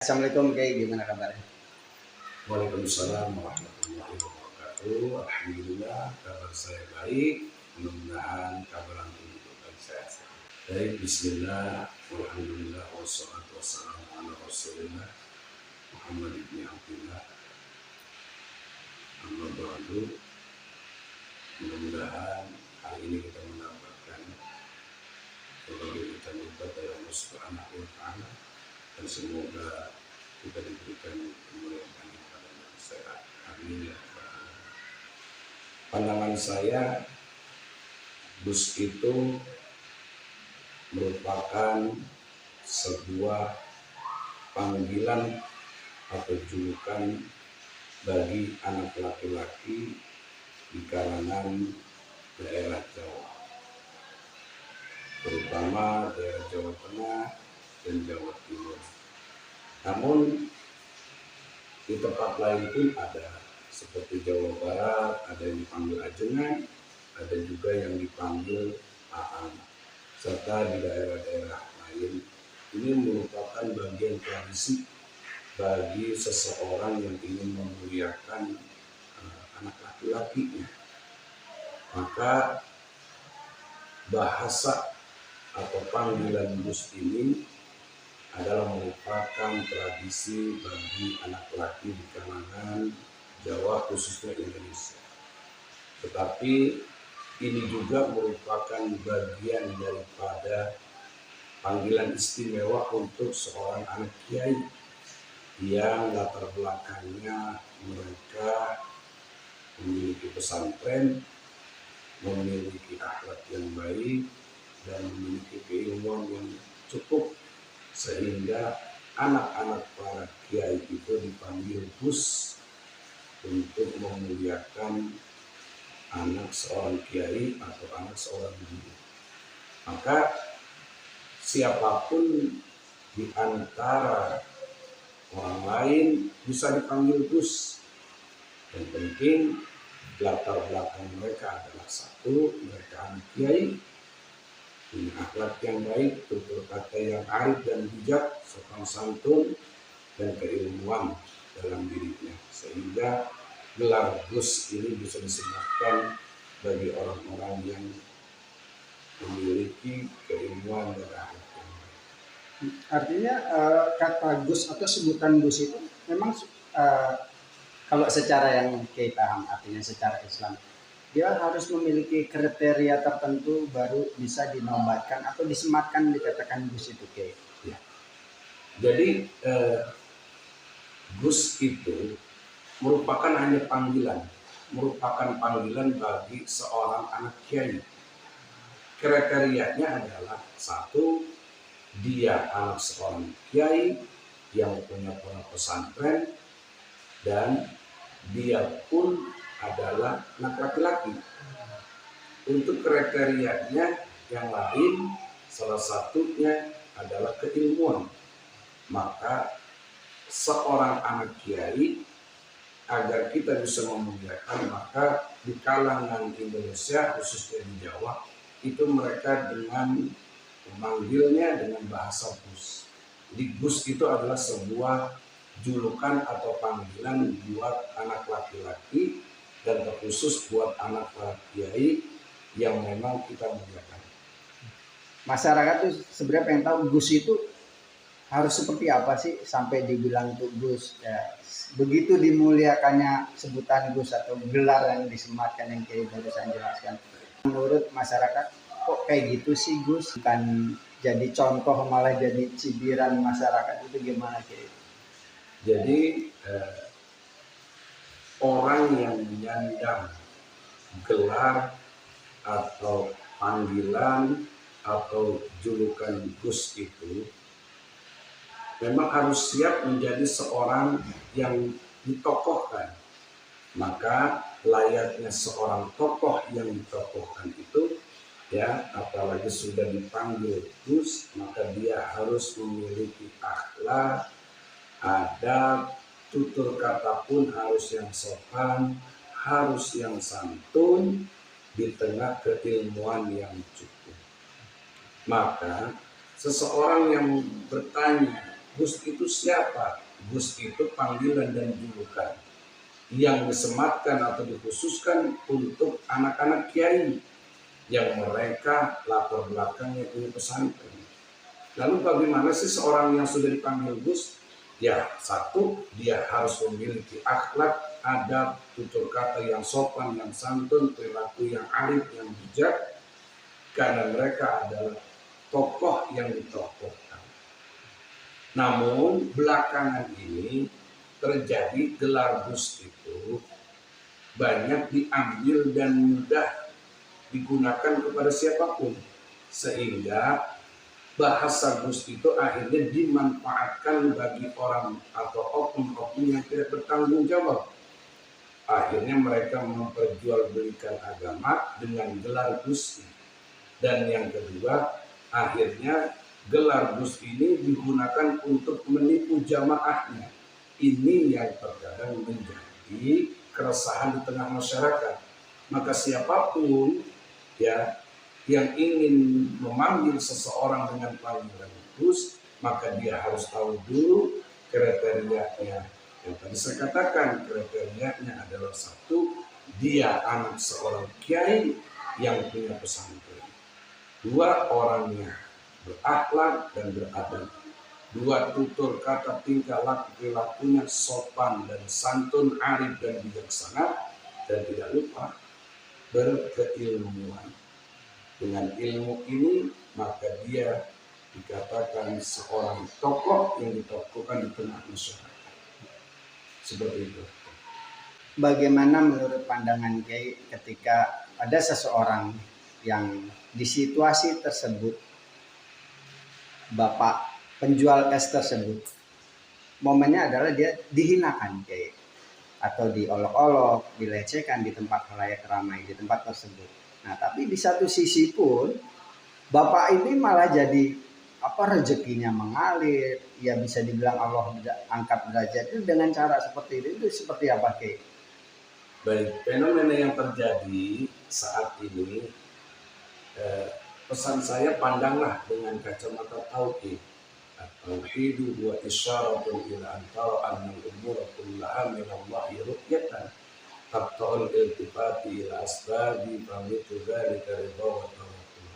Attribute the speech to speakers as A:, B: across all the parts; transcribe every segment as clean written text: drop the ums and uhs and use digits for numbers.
A: Assalamualaikum Kiai, gimana kabarnya?
B: Waalaikumsalam warahmatullahi wabarakatuh. Alhamdulillah kabar saya baik. Mudah-mudahan kabar antum juga baik sehat. Baik, Bismillah, Alhamdulillah, wassalatu wassalamu ala Rasulillah Muhammad ibn Abdullah. Amma ba'du. Mudah-mudahan hari ini kita mendapatkan berbagai kita minta dari Allah Subhanahu wa Ta'ala, dan semoga kita diberikan kemuliaan pada yang sehat. Amin ya rabbal alamin. Pandangan saya, bus itu merupakan sebuah panggilan atau julukan bagi anak laki-laki di kalangan daerah Jawa, terutama daerah Jawa Tengah dan Jawa Timur. Namun di tempat lain pun ada, seperti Jawa Barat ada yang dipanggil Ajengan, ada juga yang dipanggil Aang, serta di daerah-daerah lain. Ini merupakan bagian tradisi bagi seseorang yang ingin memuliakan anak laki-lakinya. Maka bahasa atau panggilan bus ini adalah merupakan tradisi bagi anak laki di kalangan Jawa, khususnya Indonesia. Tetapi ini juga merupakan bagian daripada panggilan istimewa untuk seorang anak kiai yang latar belakangnya mereka memiliki pesantren, memiliki akhlak yang baik, dan memiliki keilmuan yang cukup, sehingga anak-anak para kiai itu dipanggil bus untuk memuliakan anak seorang kiai atau anak seorang guru. Maka siapapun di antara orang lain bisa dipanggil bus. Yang penting latar belakang mereka adalah satu, mereka anak kiai, punya akhlak yang baik, tutur kata yang arif dan bijak, sopan santun, dan keilmuan dalam dirinya, sehingga gelar bus ini bisa disebutkan bagi orang-orang yang memiliki keilmuan dan akhlak yang baik.
A: Artinya kata Gus atau sebutan Gus itu memang kalau secara yang Kiai paham, artinya secara Islam, dia harus memiliki kriteria tertentu baru bisa dinobatkan atau disematkan dikatakan Gus itu Kiai.
B: Ya. Jadi Gus itu merupakan hanya panggilan, merupakan panggilan bagi seorang anak kiai. Kriterianya adalah satu, dia anak seorang kiai yang punya pondok pesantren, dan dia pun adalah anak laki-laki. Untuk kriterianya yang lain, salah satunya adalah keilmuan. Maka seorang anak kiai, agar kita bisa memuliakan, maka di kalangan Indonesia, khususnya di Jawa, itu mereka dengan memanggilnya dengan bahasa bus. Jadi bus itu adalah sebuah julukan atau panggilan buat anak laki-laki, dan terkhusus buat anak kiai yang memang kita muliakan.
A: Masyarakat tuh sebenarnya pengen tahu Gus itu harus seperti apa sih sampai dibilang tuh Gus. Ya, begitu dimuliakannya sebutan Gus atau gelar yang disematkan yang Kiai barusan jelaskan. Menurut masyarakat kok kayak gitu sih Gus? Bukan jadi contoh malah jadi cibiran masyarakat, itu gimana Kiai?
B: Jadi orang yang menyandang gelar atau panggilan atau julukan Gus itu memang harus siap menjadi seorang yang ditokohkan. Maka layaknya seorang tokoh yang ditokohkan itu, ya, apalagi sudah dipanggil Gus, maka dia harus memiliki akhlak, adab, tutur kata pun harus yang sopan, harus yang santun, di tengah keilmuan yang cukup. Maka seseorang yang bertanya Gus itu siapa? Gus itu panggilan dan julukan yang disematkan atau dikhususkan untuk anak-anak kiai yang mereka latar belakangnya punya pesantren. Lalu bagaimana sih seorang yang sudah dipanggil Gus? Ya, satu, dia harus memiliki akhlak, adab, tutur kata yang sopan, yang santun, perilaku yang arif, yang bijak, karena mereka adalah tokoh yang ditokohkan. Namun belakangan ini terjadi gelar Gus itu banyak diambil dan mudah digunakan kepada siapapun, sehingga bahasa Gus itu akhirnya dimanfaatkan bagi orang atau oknum-oknum yang tidak bertanggung jawab. Akhirnya mereka memperjualbelikan agama dengan gelar Gus. Dan yang kedua, akhirnya gelar Gus ini digunakan untuk menipu jamaahnya. Ini yang terkadang menjadi keresahan di tengah masyarakat. Maka siapapun ya yang ingin memanggil seseorang dengan panggilan Gus, maka dia harus tahu dulu kriterianya. Yang tadi saya katakan, kriterianya adalah satu, dia anak seorang kiai yang punya pesantren. Dua, orangnya berakhlak dan beradab. Dua, tutur kata tingkah laku perilakunya sopan dan santun, arif dan bijaksana. Dan tidak lupa berkeilmuan. Dengan ilmu ini maka dia dikatakan seorang tokoh yang ditokohkan di tengah masyarakat. Seperti itu.
A: Bagaimana menurut pandangan Kiai ketika ada seseorang yang di situasi tersebut, bapak penjual es tersebut, momennya adalah dia dihinakan Kiai, atau diolok-olok, dilecehkan di tempat khalayak ramai, di tempat tersebut. Nah, tapi di satu sisi pun bapak ini malah jadi rezekinya mengalir, ya bisa dibilang Allah angkat derajatnya dengan cara seperti itu seperti apa Kiai?
B: Baik, fenomena yang terjadi saat ini, pesan saya pandanglah dengan kacamata tauhid. At-tauhidu wa isyaratun ila antara annal umura kullaha min Allahi ru'yatan taqta'ul iltifati ila asbabi pamitu dzalika ridha wa tawakkul.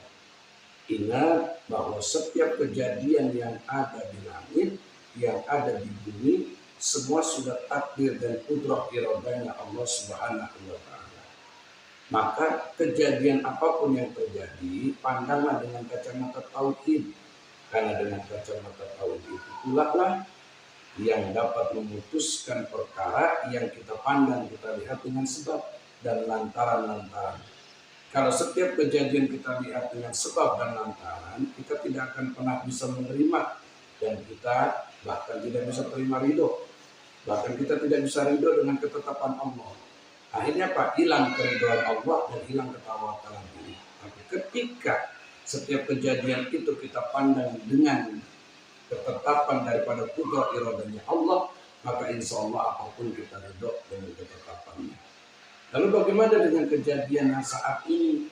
B: Ingat bahwa setiap kejadian yang ada di langit, yang ada di bumi, semua sudah takdir dan kudrah iradanya Allah Subhanahu wa taala. Maka kejadian apapun yang terjadi, pandanglah dengan kacamata tauhid. Karena dengan kacamata tauhid itu pula lah yang dapat memutuskan perkara yang kita pandang, kita lihat dengan sebab dan lantaran-lantaran. Kalau setiap kejadian kita lihat dengan sebab dan lantaran, kita tidak akan pernah bisa menerima, dan kita bahkan tidak bisa terima ridho. Bahkan kita tidak bisa ridho dengan ketetapan Allah. Akhirnya apa? Hilang keridhaan Allah dan hilang ketawakalan diri. Tapi ketika setiap kejadian itu kita pandang dengan ketetapan daripada kudrah iradanya Allah, maka insya Allah apapun kita ridho dengan ketetapannya. Lalu bagaimana dengan kejadian yang saat ini?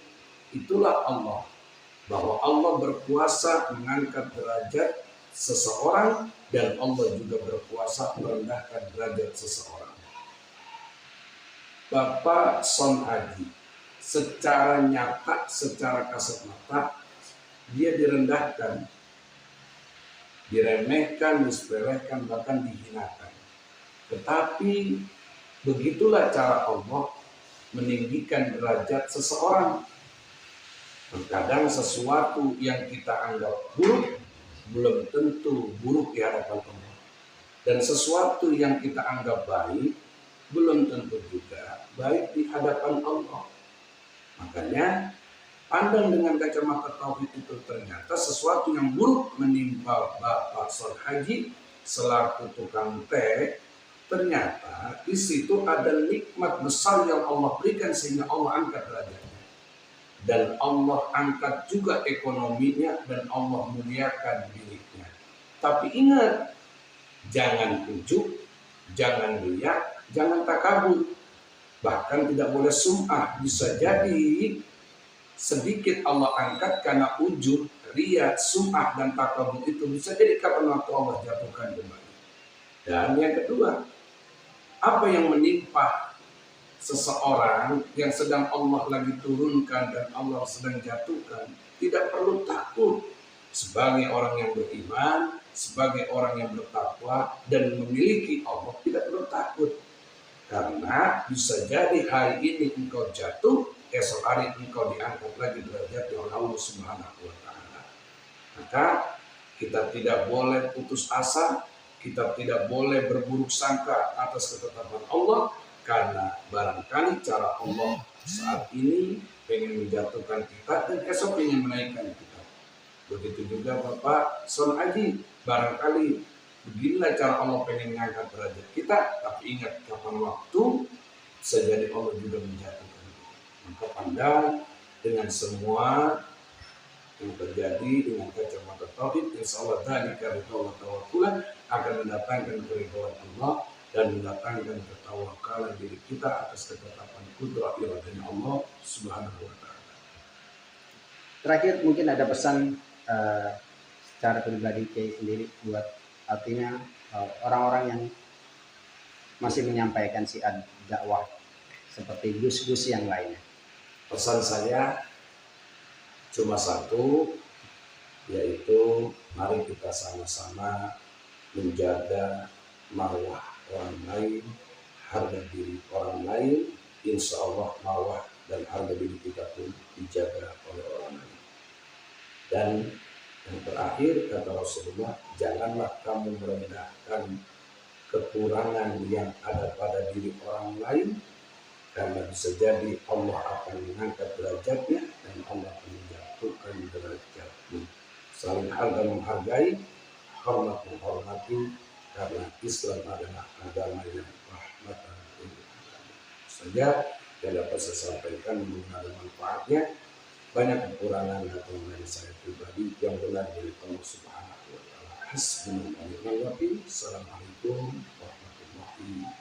B: Itulah Allah, bahwa Allah berkuasa mengangkat derajat seseorang dan Allah juga berkuasa merendahkan derajat seseorang. Bapak Son Haji secara nyata, secara kasat mata, dia direndahkan, diremehkan, disepelekan, bahkan dihinakan. Tetapi begitulah cara Allah meninggikan derajat seseorang. Terkadang sesuatu yang kita anggap buruk belum tentu buruk di hadapan Allah, dan sesuatu yang kita anggap baik belum tentu juga baik di hadapan Allah. Makanya pandang dengan kacamata tauhid itu, ternyata sesuatu yang buruk menimpa Bapak Son Haji selaku tukang teh, ternyata di situ ada nikmat besar yang Allah berikan sehingga Allah angkat derajatnya. Dan Allah angkat juga ekonominya dan Allah muliakan dirinya. Tapi ingat, jangan ujub, jangan riya, jangan takabur. Bahkan tidak boleh sum'ah. Bisa jadi sedikit Allah angkat karena ujub, riya, sum'ah dan takabur itu bisa jadi kapan waktu Allah jatuhkan kembali. Dan yang kedua, apa yang menimpa seseorang yang sedang Allah lagi turunkan dan Allah sedang jatuhkan, tidak perlu takut. Sebagai orang yang beriman, sebagai orang yang bertakwa dan memiliki Allah, tidak perlu takut. Karena bisa jadi hari ini engkau jatuh, esok hari engkau diangkat lagi derajatnya oleh Allah Subhanahu wa Ta'ala. Maka kita tidak boleh putus asa, kita tidak boleh berburuk sangka atas ketetapan Allah, karena barangkali cara Allah saat ini pengen menjatuhkan kita dan esok ingin menaikkan kita. Begitu juga Bapak Son Aji, barangkali beginilah cara Allah pengen mengangkat derajat kita, tapi ingat kapan waktu bisa jadi Allah juga menjatuhkan kita. Maka pandang dengan semua yang terjadi dengan kacamata tauhid, insya Allah dzalika ridho wa tawakkulan akan mendatangkan keridhaan Allah dan mendatangkan ketawakalan diri kita atas ketetapan kudrah iradanya Allah Subhanahu wa Ta'ala.
A: Terakhir mungkin ada pesan secara pribadi Kiai sendiri buat artinya orang-orang yang masih menyampaikan syiar dakwah seperti gus-gus yang lainnya.
B: Pesan saya cuma satu, yaitu mari kita sama-sama menjaga marwah orang lain, harga diri orang lain. Insya Allah marwah dan harga diri kita pun dijaga oleh orang lain. Dan yang terakhir kata Rasulullah, janganlah kamu merendahkan kekurangan yang ada pada diri orang lain, karena bisa jadi Allah akan mengangkat derajatnya dan Allah akan menjatuhkan derajatnya. Saling harga menghargai, hormat menghormati, karena Islam adalah agama yang rahmatan lil alamin. Saja yang dapat saya sampaikan, mengenai manfaatnya. Banyak kekurangan atau dari saya pribadi, yang benar dari Allah Subhanahu wa Ta'ala. Hasbunallahu wa ni'mal wakil. Assalamualaikum warahmatullahi wabarakatuh.